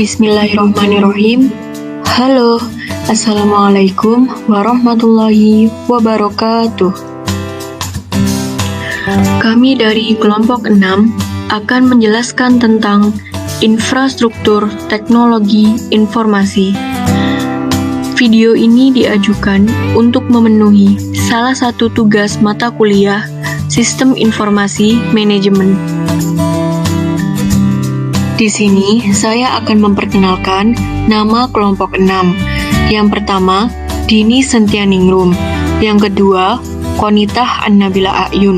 Bismillahirrahmanirrahim. Halo, Assalamualaikum warahmatullahi wabarakatuh. Kami dari kelompok 6 akan menjelaskan tentang infrastruktur teknologi informasi. Video ini diajukan untuk memenuhi salah satu tugas mata kuliah Sistem Informasi Manajemen. Di sini, saya akan memperkenalkan nama kelompok 6. Yang pertama, Dini Sentianingrum. Yang kedua, Konitah An-Nabila A'yun.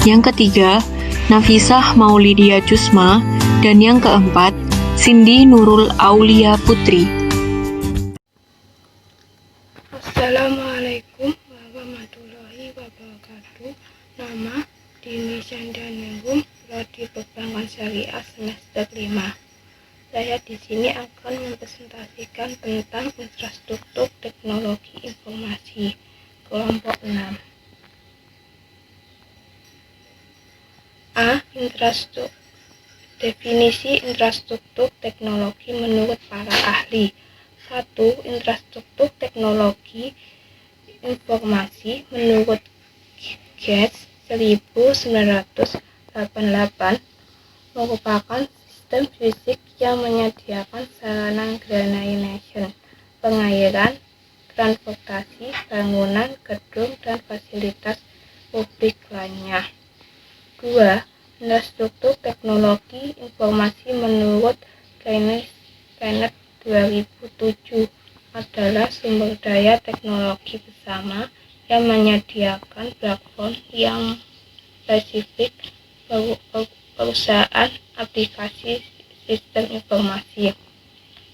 Yang ketiga, Nafisah Maulidia Cusma. Dan yang keempat, Cindy Nurul Aulia Putri. Assalamualaikum warahmatullahi wabarakatuh. Nama Dini Sentianingrum, Prodi Perbankan Syariah semester 5. Saya di sini akan mempresentasikan tentang infrastruktur teknologi informasi kelompok 6. A. Definisi infrastruktur teknologi menurut para ahli. 1. Infrastruktur teknologi informasi menurut Gates 1988 merupakan sistem fisik yang menyediakan sarana drainase, pengairan, transportasi, bangunan, gedung, dan fasilitas publik lainnya. 2. Infrastruktur teknologi informasi menurut Kenneth 2007 adalah sumber daya teknologi bersama yang menyediakan platform yang spesifik perusahaan aplikasi sistem informasi.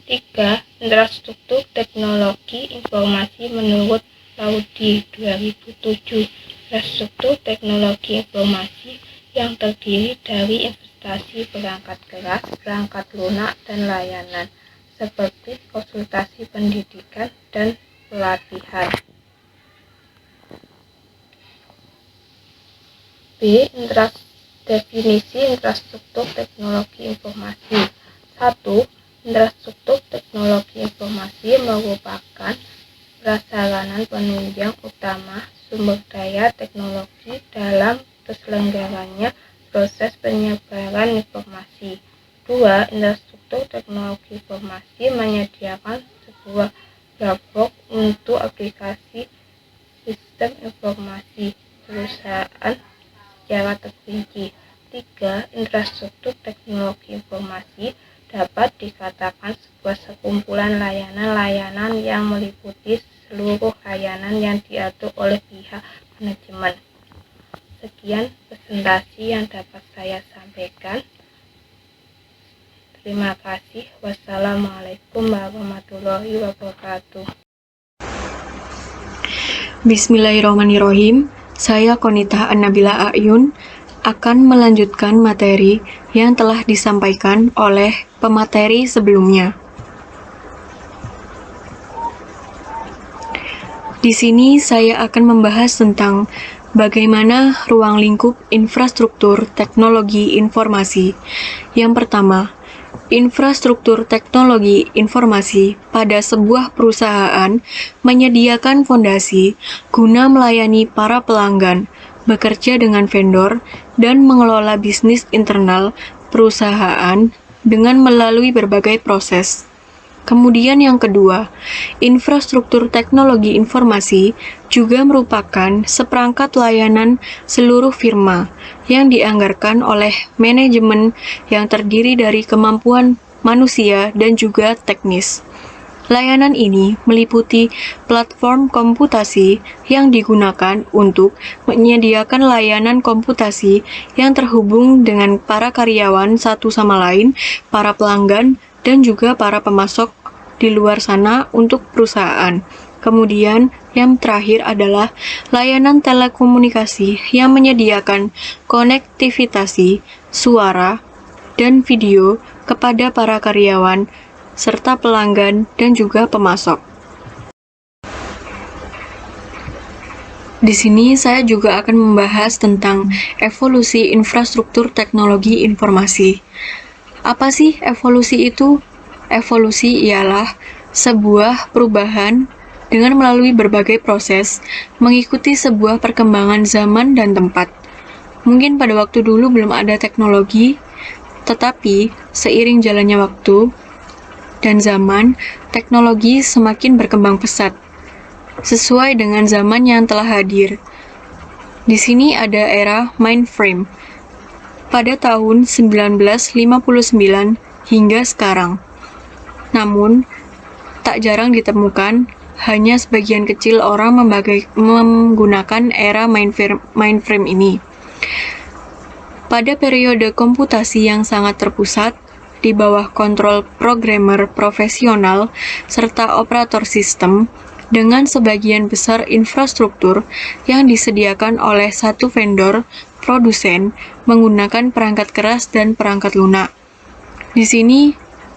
3. Infrastruktur teknologi informasi menurut Laudy 2007. Infrastruktur teknologi informasi yang terdiri dari investasi perangkat keras, perangkat lunak, dan layanan seperti konsultasi pendidikan dan pelatihan. B. Definisi infrastruktur teknologi informasi. 1. Infrastruktur teknologi informasi merupakan prasarana penunjang utama sumber daya teknologi dalam terselenggaranya proses penyebaran informasi. 2. Infrastruktur teknologi informasi menyediakan sebuah platform untuk aplikasi sistem informasi perusahaan secara terperinci. 3. Infrastruktur teknologi informasi dapat dikatakan sebuah sekumpulan layanan-layanan yang meliputi seluruh layanan yang diatur oleh pihak manajemen. Sekian presentasi yang dapat saya sampaikan. Terima kasih. Wassalamualaikum warahmatullahi wabarakatuh. Bismillahirrahmanirrahim. Saya Konitah An-Nabila A'yun akan melanjutkan materi yang telah disampaikan oleh pemateri sebelumnya. Di sini saya akan membahas tentang bagaimana ruang lingkup infrastruktur teknologi informasi. Yang pertama, infrastruktur teknologi informasi pada sebuah perusahaan menyediakan fondasi guna melayani para pelanggan, bekerja dengan vendor, dan mengelola bisnis internal perusahaan dengan melalui berbagai proses. Kemudian yang kedua, infrastruktur teknologi informasi juga merupakan seperangkat layanan seluruh firma yang dianggarkan oleh manajemen yang terdiri dari kemampuan manusia dan juga teknis. Layanan ini meliputi platform komputasi yang digunakan untuk menyediakan layanan komputasi yang terhubung dengan para karyawan satu sama lain, para pelanggan, dan juga para pemasok di luar sana untuk perusahaan. Kemudian yang terakhir adalah layanan telekomunikasi yang menyediakan konektivitas suara dan video kepada para karyawan serta pelanggan dan juga pemasok. Di sini saya juga akan membahas tentang evolusi infrastruktur teknologi informasi. Apa sih evolusi itu? Evolusi ialah sebuah perubahan dengan melalui berbagai proses, mengikuti sebuah perkembangan zaman dan tempat. Mungkin pada waktu dulu belum ada teknologi, tetapi seiring jalannya waktu dan zaman, teknologi semakin berkembang pesat, sesuai dengan zaman yang telah hadir. Di sini ada era mainframe, pada tahun 1959 hingga sekarang. Namun, tak jarang ditemukan hanya sebagian kecil orang menggunakan era mainframe ini. Pada periode komputasi yang sangat terpusat, di bawah kontrol programmer profesional serta operator sistem, dengan sebagian besar infrastruktur yang disediakan oleh satu vendor produsen menggunakan perangkat keras dan perangkat lunak. Di sini,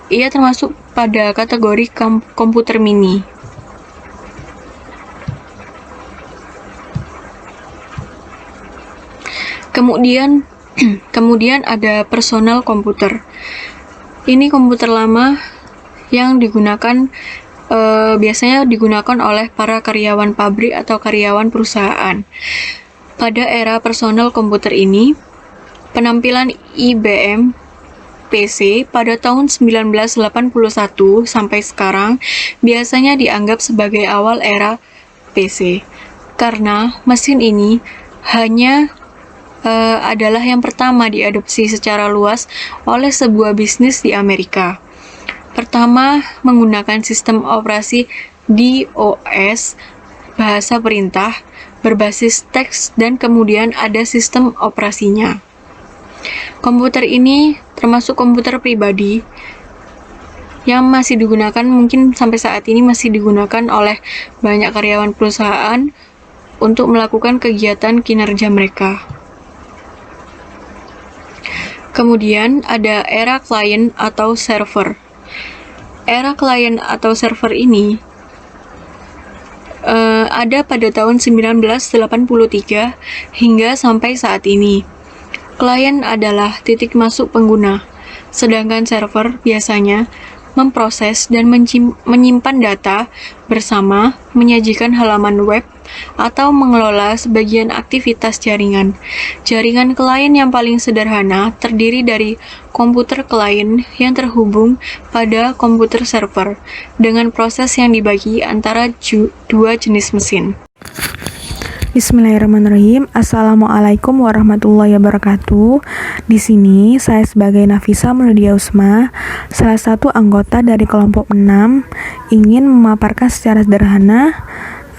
ia termasuk pada kategori komputer mini. Kemudian ada personal komputer. Ini komputer lama yang biasanya digunakan oleh para karyawan pabrik atau karyawan perusahaan. Pada era personal komputer ini, penampilan IBM PC pada tahun 1981 sampai sekarang biasanya dianggap sebagai awal era PC, karena mesin ini adalah yang pertama diadopsi secara luas oleh sebuah bisnis di Amerika. Pertama, menggunakan sistem operasi DOS, bahasa perintah, berbasis teks, dan kemudian ada sistem operasinya. Komputer ini termasuk komputer pribadi yang masih digunakan, mungkin sampai saat ini masih digunakan oleh banyak karyawan perusahaan untuk melakukan kegiatan kinerja mereka. Kemudian ada era klien atau server. Era klien atau server ini ada pada tahun 1983 hingga sampai saat ini. Klien adalah titik masuk pengguna, sedangkan server biasanya memproses dan menyimpan data bersama, menyajikan halaman web, atau mengelola sebagian aktivitas jaringan. Jaringan klien yang paling sederhana terdiri dari komputer klien yang terhubung pada komputer server dengan proses yang dibagi antara dua jenis mesin. Bismillahirrahmanirrahim. Assalamualaikum warahmatullahi wabarakatuh. Di sini saya sebagai Nafisa Maulidia Usma, salah satu anggota dari kelompok 6, ingin memaparkan secara sederhana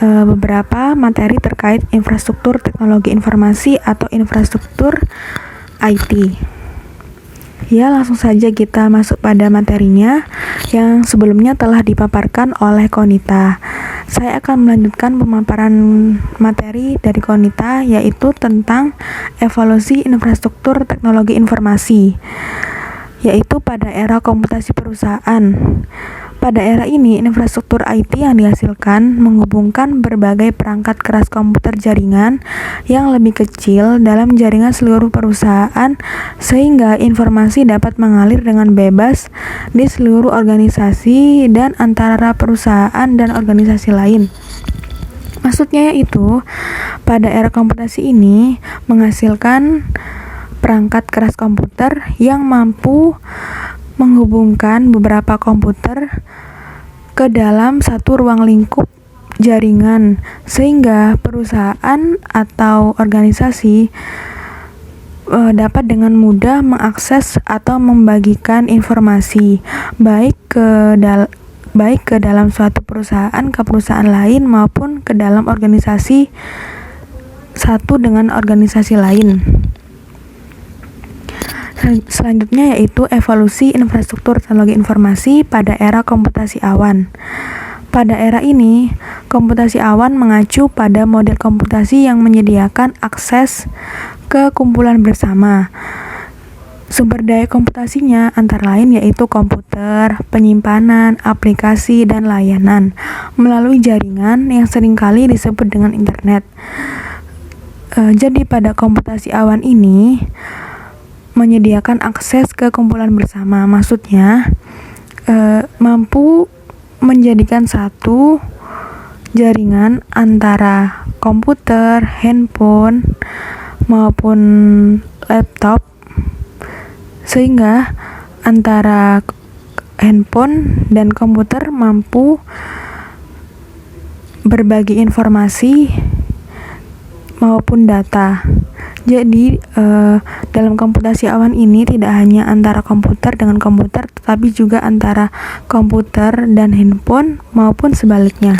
beberapa materi terkait infrastruktur teknologi informasi atau infrastruktur IT. Ya, langsung saja kita masuk pada materinya yang sebelumnya telah dipaparkan oleh Konita. Saya akan melanjutkan pemaparan materi dari Konita, yaitu tentang evolusi infrastruktur teknologi informasi, yaitu pada era komputasi perusahaan. Pada era ini, infrastruktur IT yang dihasilkan menghubungkan berbagai perangkat keras komputer jaringan yang lebih kecil dalam jaringan seluruh perusahaan, sehingga informasi dapat mengalir dengan bebas di seluruh organisasi dan antara perusahaan dan organisasi lain. Maksudnya yaitu, pada era komputasi ini menghasilkan perangkat keras komputer yang mampu menghubungkan beberapa komputer ke dalam satu ruang lingkup jaringan, sehingga perusahaan atau organisasi dapat dengan mudah mengakses atau membagikan informasi baik ke dalam suatu perusahaan ke perusahaan lain maupun ke dalam organisasi satu dengan organisasi lain. Selanjutnya yaitu evolusi infrastruktur teknologi informasi pada era komputasi awan. Pada era ini, komputasi awan mengacu pada model komputasi yang menyediakan akses ke kumpulan bersama. Sumber daya komputasinya antara lain yaitu komputer, penyimpanan, aplikasi, dan layanan melalui jaringan yang seringkali disebut dengan internet. Jadi pada komputasi awan ini menyediakan akses ke kumpulan bersama. Maksudnya mampu menjadikan satu jaringan antara komputer, handphone, maupun laptop, sehingga antara handphone dan komputer mampu berbagi informasi maupun data. Jadi dalam komputasi awan ini tidak hanya antara komputer dengan komputer, tetapi juga antara komputer dan handphone maupun sebaliknya.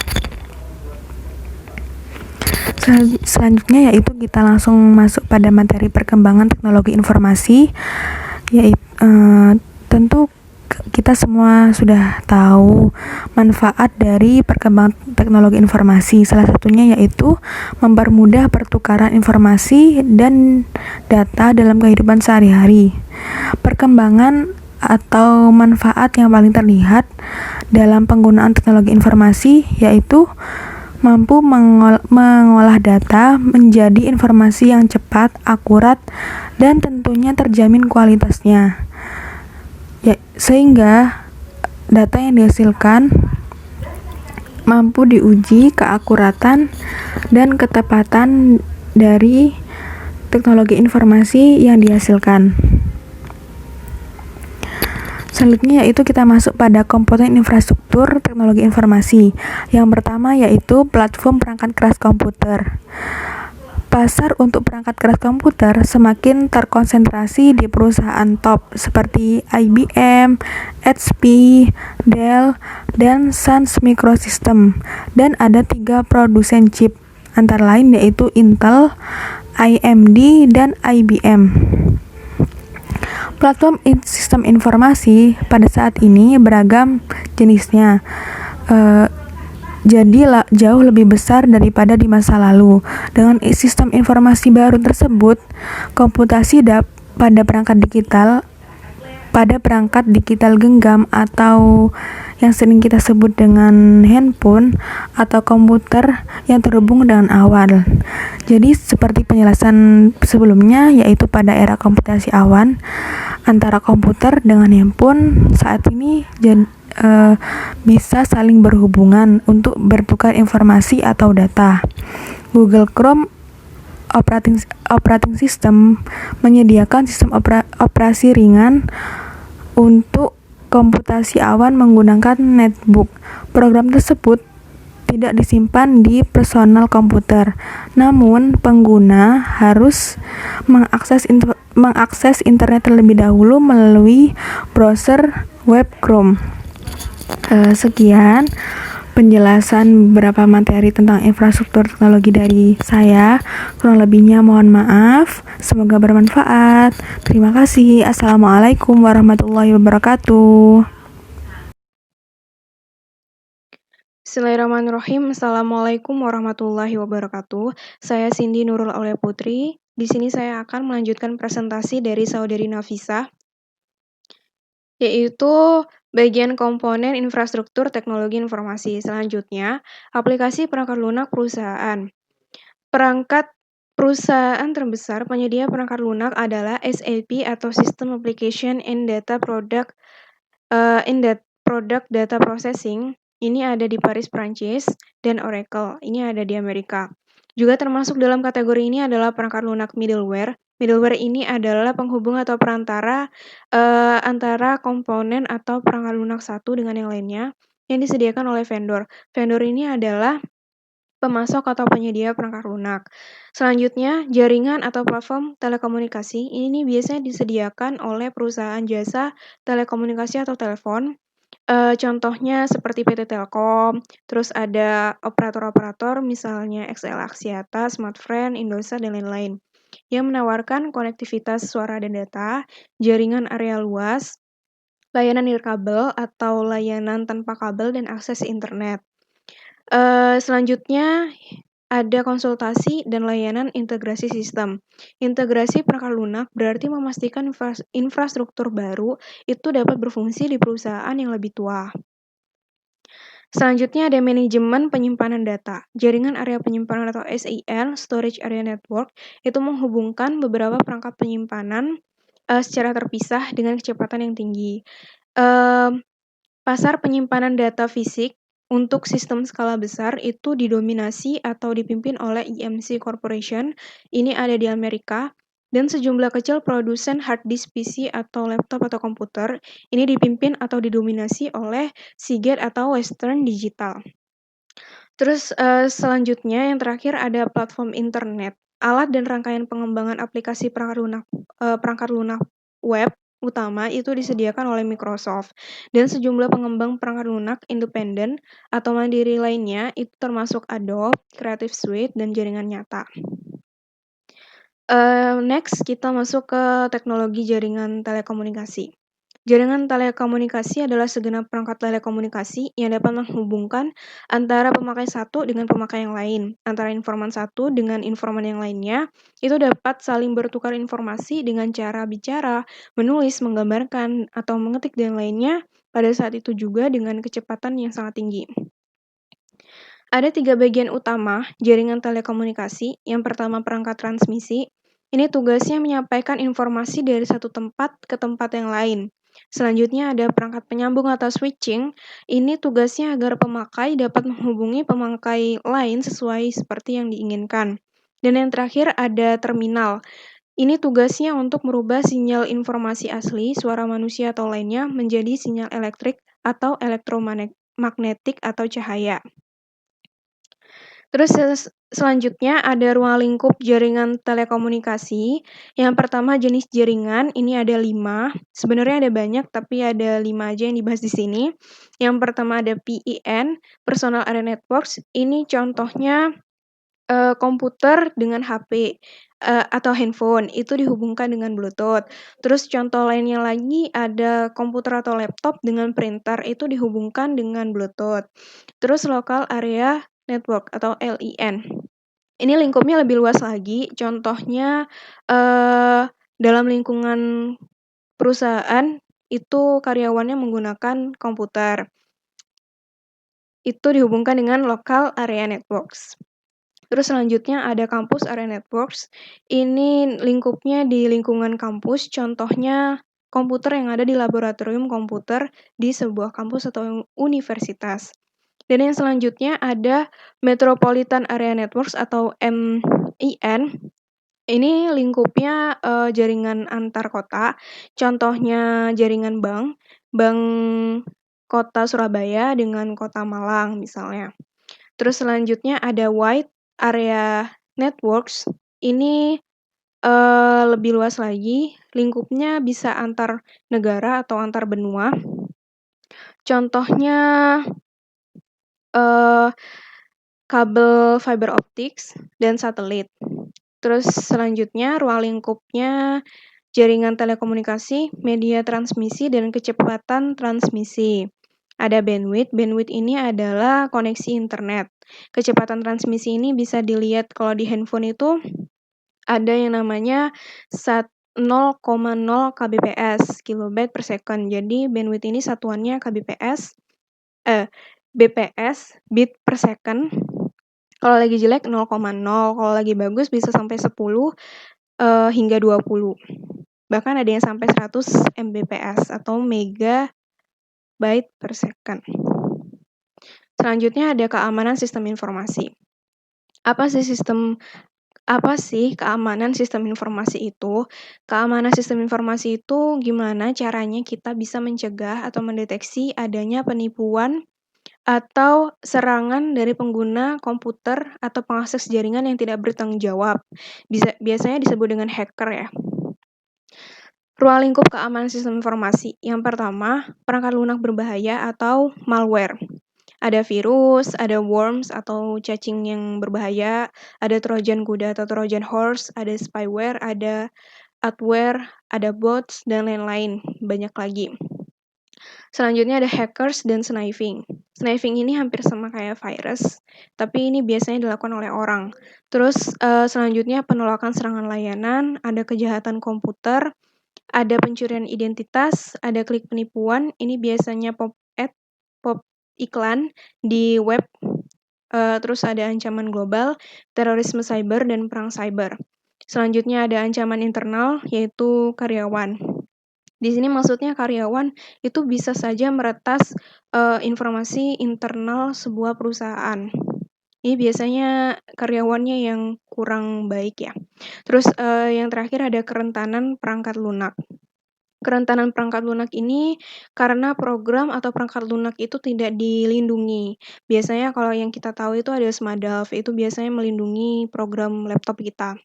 Selanjutnya yaitu kita langsung masuk pada materi perkembangan teknologi informasi, yaitu tentu kita semua sudah tahu manfaat dari perkembangan teknologi informasi. Salah satunya yaitu mempermudah pertukaran informasi dan data dalam kehidupan sehari-hari. Perkembangan atau manfaat yang paling terlihat dalam penggunaan teknologi informasi yaitu mampu mengolah data menjadi informasi yang cepat, akurat, dan tentunya terjamin kualitasnya. Sehingga data yang dihasilkan mampu diuji keakuratan dan ketepatan dari teknologi informasi yang dihasilkan. Selanjutnya yaitu kita masuk pada komponen infrastruktur teknologi informasi. Yang pertama yaitu platform perangkat keras komputer. Pasar untuk perangkat keras komputer semakin terkonsentrasi di perusahaan top seperti IBM, HP, Dell, dan Sun Microsystems, dan ada 3 produsen chip, antara lain yaitu Intel, AMD, dan IBM. Platform sistem informasi pada saat ini beragam jenisnya, jadi jauh lebih besar daripada di masa lalu. Dengan sistem informasi baru tersebut, komputasi pada perangkat digital genggam atau yang sering kita sebut dengan handphone atau komputer yang terhubung dengan awan. Jadi seperti penjelasan sebelumnya, yaitu pada era komputasi awan, antara komputer dengan handphone saat ini bisa saling berhubungan untuk bertukar informasi atau data. Google Chrome operating system menyediakan sistem operasi ringan untuk komputasi awan menggunakan netbook. Program tersebut tidak disimpan di personal komputer, namun pengguna harus mengakses internet terlebih dahulu melalui browser web Chrome. Sekian penjelasan beberapa materi tentang infrastruktur teknologi dari saya. Kurang lebihnya mohon maaf. Semoga bermanfaat. Terima kasih. Assalamualaikum warahmatullahi wabarakatuh. Bismillahirrahmanirrahim. Assalamualaikum warahmatullahi wabarakatuh. Saya Cindy Nurul Aulia Putri. Di sini saya akan melanjutkan presentasi dari saudari Nafisa, yaitu bagian komponen infrastruktur teknologi informasi. Selanjutnya, aplikasi perangkat lunak perusahaan. Perangkat perusahaan terbesar penyedia perangkat lunak adalah SAP atau System Application and Data Product Data Processing. Ini ada di Paris, Prancis, dan Oracle. Ini ada di Amerika. Juga termasuk dalam kategori ini adalah perangkat lunak middleware. Middleware ini adalah penghubung atau perantara antara komponen atau perangkat lunak satu dengan yang lainnya yang disediakan oleh vendor. Vendor ini adalah pemasok atau penyedia perangkat lunak. Selanjutnya, jaringan atau platform telekomunikasi. Ini biasanya disediakan oleh perusahaan jasa telekomunikasi atau telepon. Contohnya seperti PT Telkom, terus ada operator-operator misalnya XL Axiata, Smartfren, Indosat, dan lain-lain, yang menawarkan konektivitas suara dan data, jaringan area luas, layanan nirkabel atau layanan tanpa kabel, dan akses internet. Selanjutnya ada konsultasi dan layanan integrasi sistem. Integrasi perangkat lunak berarti memastikan infrastruktur baru itu dapat berfungsi di perusahaan yang lebih tua. Selanjutnya ada manajemen penyimpanan data. Jaringan area penyimpanan atau SAN, Storage Area Network, itu menghubungkan beberapa perangkat penyimpanan secara terpisah dengan kecepatan yang tinggi. Pasar penyimpanan data fisik untuk sistem skala besar itu didominasi atau dipimpin oleh EMC Corporation, ini ada di Amerika, dan sejumlah kecil produsen hard disk PC atau laptop atau komputer, ini dipimpin atau didominasi oleh Seagate atau Western Digital. Terus selanjutnya yang terakhir ada platform internet. Alat dan rangkaian pengembangan aplikasi perangkat lunak web utama itu disediakan oleh Microsoft. Dan sejumlah pengembang perangkat lunak independen atau mandiri lainnya itu termasuk Adobe, Creative Suite, dan jaringan nyata. Next kita masuk ke teknologi jaringan telekomunikasi. Jaringan telekomunikasi adalah segenap perangkat telekomunikasi yang dapat menghubungkan antara pemakai satu dengan pemakai yang lain, antara informan satu dengan informan yang lainnya, itu dapat saling bertukar informasi dengan cara bicara, menulis, menggambarkan, atau mengetik dan lainnya, pada saat itu juga dengan kecepatan yang sangat tinggi. Ada 3 bagian utama jaringan telekomunikasi. Yang pertama perangkat transmisi. Ini tugasnya menyampaikan informasi dari satu tempat ke tempat yang lain. Selanjutnya ada perangkat penyambung atau switching. Ini tugasnya agar pemakai dapat menghubungi pemakai lain sesuai seperti yang diinginkan. Dan yang terakhir ada terminal. Ini tugasnya untuk merubah sinyal informasi asli, suara manusia atau lainnya, menjadi sinyal elektrik atau elektromagnetik atau cahaya. Terus selanjutnya ada ruang lingkup jaringan telekomunikasi. Yang pertama jenis jaringan, ini ada 5. Sebenarnya ada banyak, tapi ada 5 aja yang dibahas di sini. Yang pertama ada PEN, Personal Area Networks. Ini contohnya komputer dengan HP atau handphone, itu dihubungkan dengan Bluetooth. Terus contoh lainnya lagi ada komputer atau laptop dengan printer, itu dihubungkan dengan Bluetooth. Terus Local Area Network atau LAN. Ini lingkupnya lebih luas lagi, contohnya dalam lingkungan perusahaan itu karyawannya menggunakan komputer. Itu dihubungkan dengan Local Area Networks. Terus selanjutnya ada Campus Area Networks. Ini lingkupnya di lingkungan kampus, contohnya komputer yang ada di laboratorium komputer di sebuah kampus atau universitas. Dan yang selanjutnya ada Metropolitan Area Networks atau MIN. Ini lingkupnya jaringan antar kota, contohnya jaringan bank kota Surabaya dengan kota Malang misalnya. Terus selanjutnya ada Wide Area Networks, ini lebih luas lagi, lingkupnya bisa antar negara atau antar benua. Contohnya kabel fiber optics dan satelit. Terus selanjutnya ruang lingkupnya jaringan telekomunikasi, media transmisi, dan kecepatan transmisi. Ada bandwidth. Bandwidth ini adalah koneksi internet. Kecepatan transmisi ini bisa dilihat kalau di handphone itu ada yang namanya 0,0 kbps, kilobyte per second. Jadi bandwidth ini satuannya bps, bit per second. Kalau lagi jelek 0,0, kalau lagi bagus bisa sampai 10 hingga 20. Bahkan ada yang sampai 100 mbps atau megabyte per second. Selanjutnya ada keamanan sistem informasi. Apa sih keamanan sistem informasi itu? Keamanan sistem informasi itu gimana caranya kita bisa mencegah atau mendeteksi adanya penipuan atau serangan dari pengguna komputer atau pengakses jaringan yang tidak bertanggung jawab. Biasanya disebut dengan hacker ya. Ruang lingkup keamanan sistem informasi. Yang pertama, perangkat lunak berbahaya atau malware. Ada virus, ada worms atau cacing yang berbahaya, ada trojan kuda atau trojan horse, ada spyware, ada adware, ada bots, dan lain-lain. Banyak lagi. Selanjutnya ada hackers dan sniping. Sniping ini hampir sama kayak virus, tapi ini biasanya dilakukan oleh orang. Terus selanjutnya penolakan serangan layanan, ada kejahatan komputer, ada pencurian identitas, ada klik penipuan, ini biasanya pop iklan di web, terus ada ancaman global, terorisme cyber, dan perang cyber. Selanjutnya ada ancaman internal, yaitu karyawan. Di sini maksudnya karyawan itu bisa saja meretas informasi internal sebuah perusahaan. Ini biasanya karyawannya yang kurang baik ya. Terus yang terakhir ada kerentanan perangkat lunak. Kerentanan perangkat lunak ini karena program atau perangkat lunak itu tidak dilindungi. Biasanya kalau yang kita tahu itu ada SMADAV, itu biasanya melindungi program laptop kita.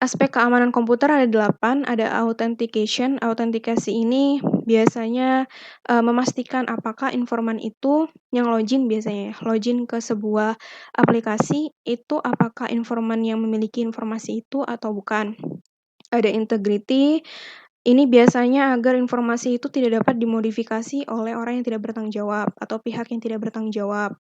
Aspek keamanan komputer ada 8, ada authentication. Autentikasi ini biasanya memastikan apakah informan itu yang login biasanya, login ke sebuah aplikasi itu apakah informan yang memiliki informasi itu atau bukan. Ada integrity, ini biasanya agar informasi itu tidak dapat dimodifikasi oleh orang yang tidak bertanggung jawab atau pihak yang tidak bertanggung jawab.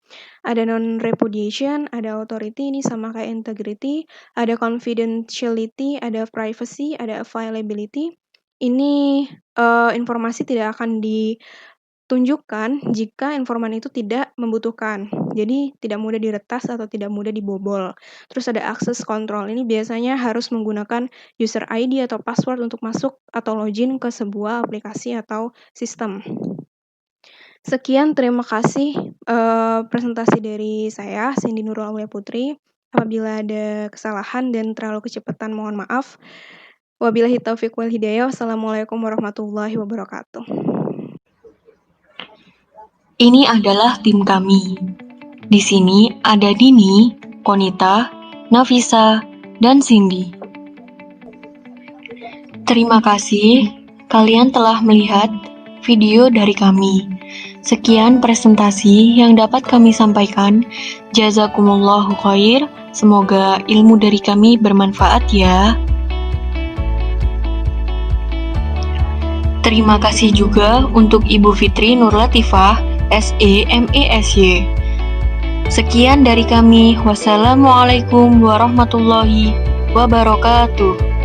Ada non-repudiation, ada authority, ini sama kayak integrity, ada confidentiality, ada privacy, ada availability. Ini informasi tidak akan ditunjukkan jika informan itu tidak membutuhkan. Jadi tidak mudah diretas atau tidak mudah dibobol. Terus ada access control. Ini biasanya harus menggunakan user ID atau password untuk masuk atau login ke sebuah aplikasi atau sistem. Sekian, terima kasih presentasi dari saya, Cindy Nurul Aulia Putri. Apabila ada kesalahan dan terlalu kecepatan, mohon maaf. Wabillahi taufiq wal hidayah. Wassalamualaikum warahmatullahi wabarakatuh. Ini adalah tim kami. Di sini ada Dini, Konita, Nafisa, dan Cindy. Terima kasih kalian telah melihat video dari kami. Sekian presentasi yang dapat kami sampaikan. Jazakumullahu khair. Semoga ilmu dari kami bermanfaat ya. Terima kasih juga untuk Ibu Fitri Nurlatifah, SEMESY. Sekian dari kami. Wassalamualaikum warahmatullahi wabarakatuh.